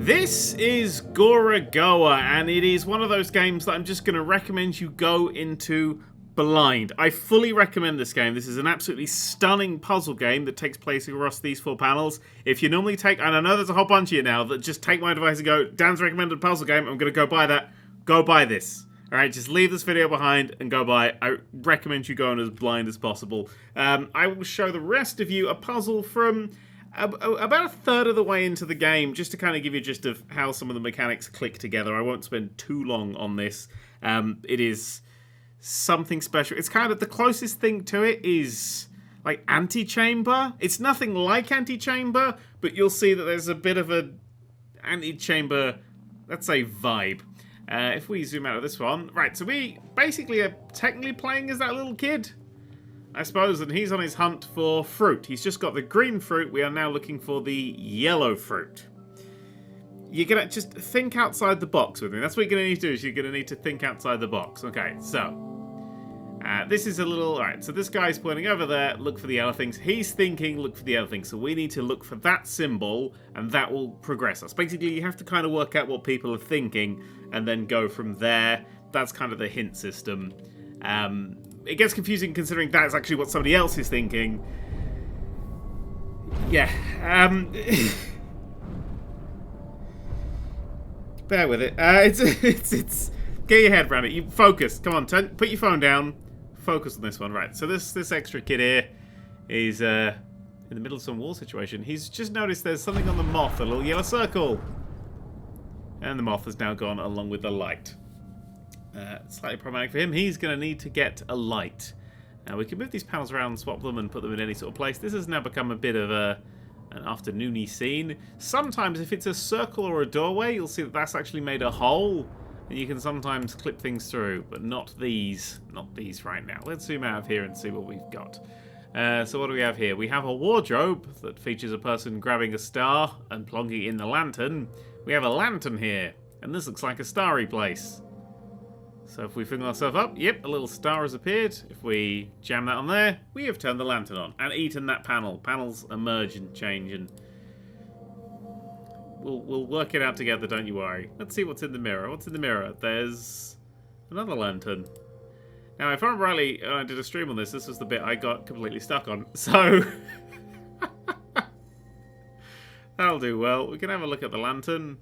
This is Gorogoa, and it is one of those games that I'm just going to recommend you go into blind. I fully recommend this game. This is an absolutely stunning puzzle game that takes place across these 4 panels. If you normally take, and I know there's a whole bunch of you now that just take my advice and go, Dan's recommended puzzle game, I'm going to go buy that. Go buy this. Alright, just leave this video behind and go buy it. I recommend you going as blind as possible. I will show the rest of you a puzzle from about a third of the way into the game, just to kind of give you a gist of how some of the mechanics click together. I won't spend too long on this. It is something special. It's kind of the closest thing to it is like Antechamber. It's nothing like Antechamber, but you'll see that there's a bit of a Antechamber, let's say, vibe. If we zoom out of this one, right, so we basically are technically playing as that little kid, I suppose, and he's on his hunt for fruit. He's just got the green fruit. We are now looking for the yellow fruit. You're going to just think outside the box with me. That's what you're going to need to do, is you're going to need to think outside the box. Okay, so this is a little, alright, so this guy's pointing over there, look for the yellow things. He's thinking, look for the yellow things. So we need to look for that symbol, and that will progress us. Basically, you have to kind of work out what people are thinking, and then go from there. That's kind of the hint system. It gets confusing considering that's actually what somebody else is thinking. Yeah. Bear with it. It's get your head around it. You focus. Come on, put your phone down. Focus on this one. Right. So this extra kid here is in the middle of some wall situation. He's just noticed there's something on the moth, a little yellow circle. And the moth has now gone along with the light. Slightly problematic for him. He's going to need to get a light. Now, we can move these panels around, swap them, and put them in any sort of place. This has now become a bit of an afternoony scene. Sometimes, if it's a circle or a doorway, you'll see that that's actually made a hole. And you can sometimes clip things through, but not these. Not these right now. Let's zoom out of here and see what we've got. So what do we have here? We have a wardrobe that features a person grabbing a star and plonking it in the lantern. We have a lantern here, and this looks like a starry place. So if we finger ourselves up, yep, a little star has appeared. If we jam that on there, we have turned the lantern on and eaten that panel. Panels emerge and change, and we'll work it out together, don't you worry. Let's see what's in the mirror. What's in the mirror? There's another lantern. Now, if I remember rightly, when I did a stream on this, this was the bit I got completely stuck on. So that'll do well. We can have a look at the lantern.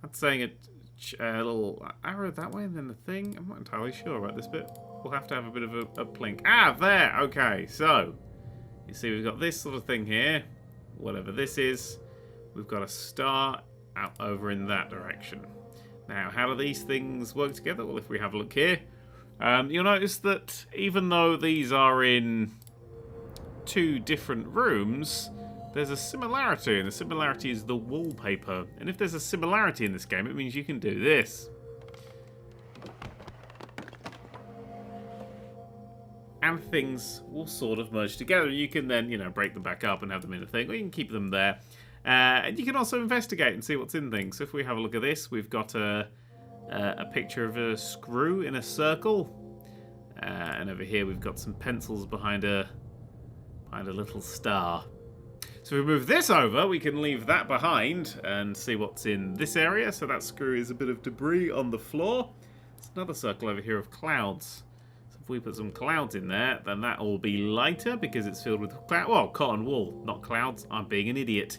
That's saying a little arrow that way and then the thing. I'm not entirely sure about this bit. We'll have to have a bit of a blink. Ah, there! Okay, so you see we've got this sort of thing here. Whatever this is. We've got a star out over in that direction. Now, how do these things work together? Well, if we have a look here, you'll notice that even though these are in 2 different rooms, there's a similarity, and the similarity is the wallpaper. And if there's a similarity in this game, it means you can do this. And things will sort of merge together. You can then, you know, break them back up and have them in a thing, or you can keep them there. And you can also investigate and see what's in things. So if we have a look at this, we've got a picture of a screw in a circle. And over here we've got some pencils behind a little star. So if we move this over, we can leave that behind and see what's in this area. So that screw is a bit of debris on the floor. There's another circle over here of clouds. So if we put some clouds in there, then that will be lighter because it's filled with cotton wool, not clouds. I'm being an idiot.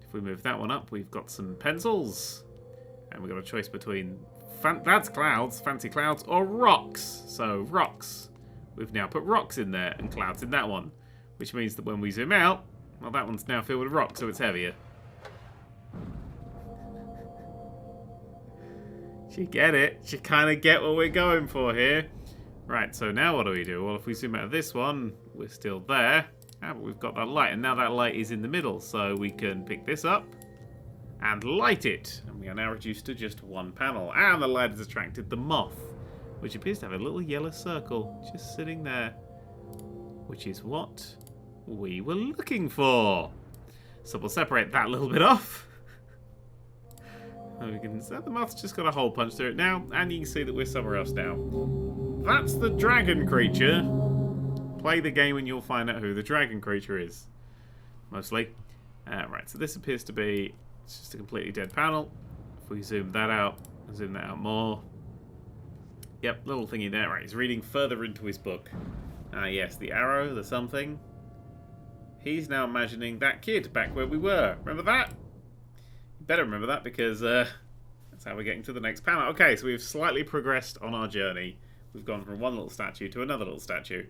If we move that one up, we've got some pencils. And we've got a choice between, that's clouds, fancy clouds, or rocks. So rocks. We've now put rocks in there and clouds in that one. Which means that when we zoom out, well, that one's now filled with rock, so it's heavier. Do you get it? Do you kind of get what we're going for here? Right, so now what do we do? Well, if we zoom out of this one, we're still there. Ah, but we've got that light, and now that light is in the middle, so we can pick this up and light it. And we are now reduced to just 1 panel. And the light has attracted the moth, which appears to have a little yellow circle just sitting there, which is what we were looking for. So we'll separate that little bit off. And we can see the moth's just got a hole punched through it now, and you can see that we're somewhere else now. That's the dragon creature. Play the game and you'll find out who the dragon creature is. Mostly. Right, so this appears to be It's just a completely dead panel. If we zoom that out, zoom that out more. Yep, little thingy there. Right, he's reading further into his book. Ah, yes, the arrow, the something. He's now imagining that kid back where we were. Remember that? You better remember that because that's how we're getting to the next panel. Okay, so we've slightly progressed on our journey. We've gone from one little statue to another little statue.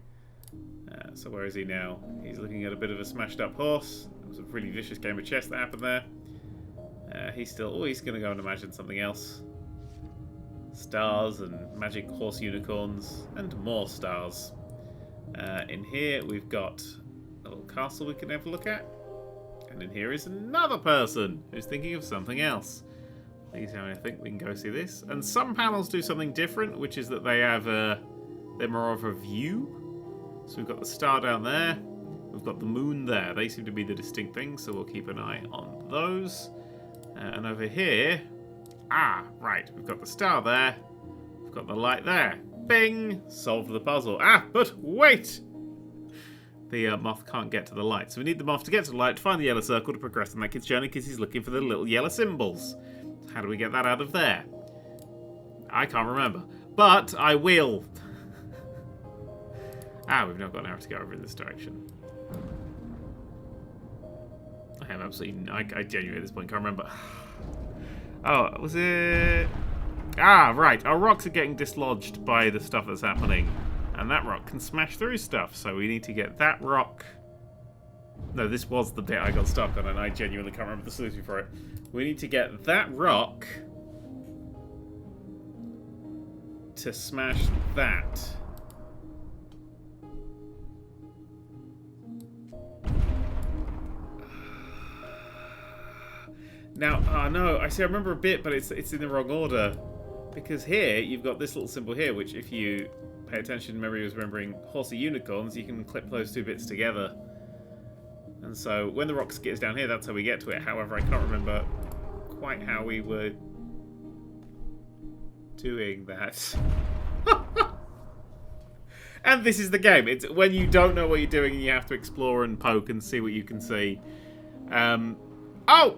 So where is he now? He's looking at a bit of a smashed up horse. It was a really vicious game of chess that happened there. He's still... Oh, he's going to go and imagine something else. Stars and magic horse unicorns and more stars. In here we've got a little castle we can have a look at. And in here is another person who's thinking of something else. Please, I think we can go see this. And some panels do something different, which is that they have they're more of a view. So we've got the star down there. We've got the moon there. They seem to be the distinct things, so we'll keep an eye on those. And over here... Ah, right. We've got the star there. We've got the light there. Bing! Solved the puzzle. Ah, but wait! The moth can't get to the light. So we need the moth to get to the light to find the yellow circle to progress on that kid's journey because he's looking for the little yellow symbols. How do we get that out of there? I can't remember. But I will. We've now got an arrow to go over in this direction. I am absolutely... I genuinely at this point can't remember. Oh, was it... Ah, right. Our rocks are getting dislodged by the stuff that's happening. And that rock can smash through stuff. So we need to get that rock... No, this was the bit I got stuck on, and I genuinely can't remember the solution for it. We need to get that rock... to smash that. Now, no, I see, I remember a bit, but it's in the wrong order. Because here, you've got this little symbol here, which if you pay attention, memory was remembering horsey unicorns, you can clip those two bits together. And so, when the rock gets down here, that's how we get to it. However, I can't remember quite how we were doing that. And this is the game. It's when you don't know what you're doing and you have to explore and poke and see what you can see. Oh!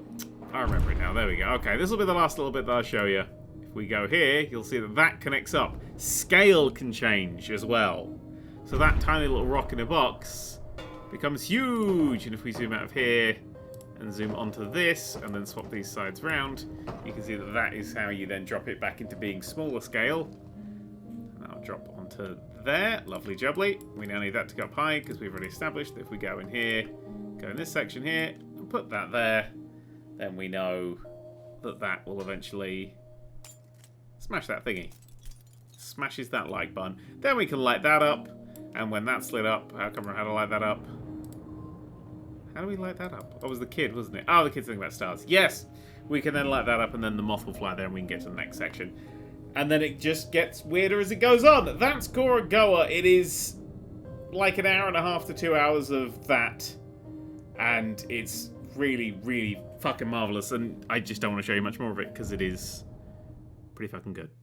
I remember it now. There we go. Okay, this will be the last little bit that I'll show you. If we go here, you'll see that that connects up. Scale can change as well. So that tiny little rock in a box becomes huge. And if we zoom out of here and zoom onto this and then swap these sides round, you can see that that is how you then drop it back into being smaller scale. And that'll drop onto there. Lovely jubbly. We now need that to go up high because we've already established that if we go in here, go in this section here, and put that there, then we know that that will eventually smash that thingy. Smashes that like button. Then we can light that up, and when that's lit up, I can't remember how to light that up. How do we light that up? Oh, it was the kid, wasn't it? Oh, the kid's thinking about stars. Yes! We can then light that up, and then the moth will fly there, and we can get to the next section. And then it just gets weirder as it goes on. That's Gorogoa. It is like an hour and a half to 2 hours of that. And it's really, really fucking marvellous. And I just don't want to show you much more of it because it is pretty fucking good.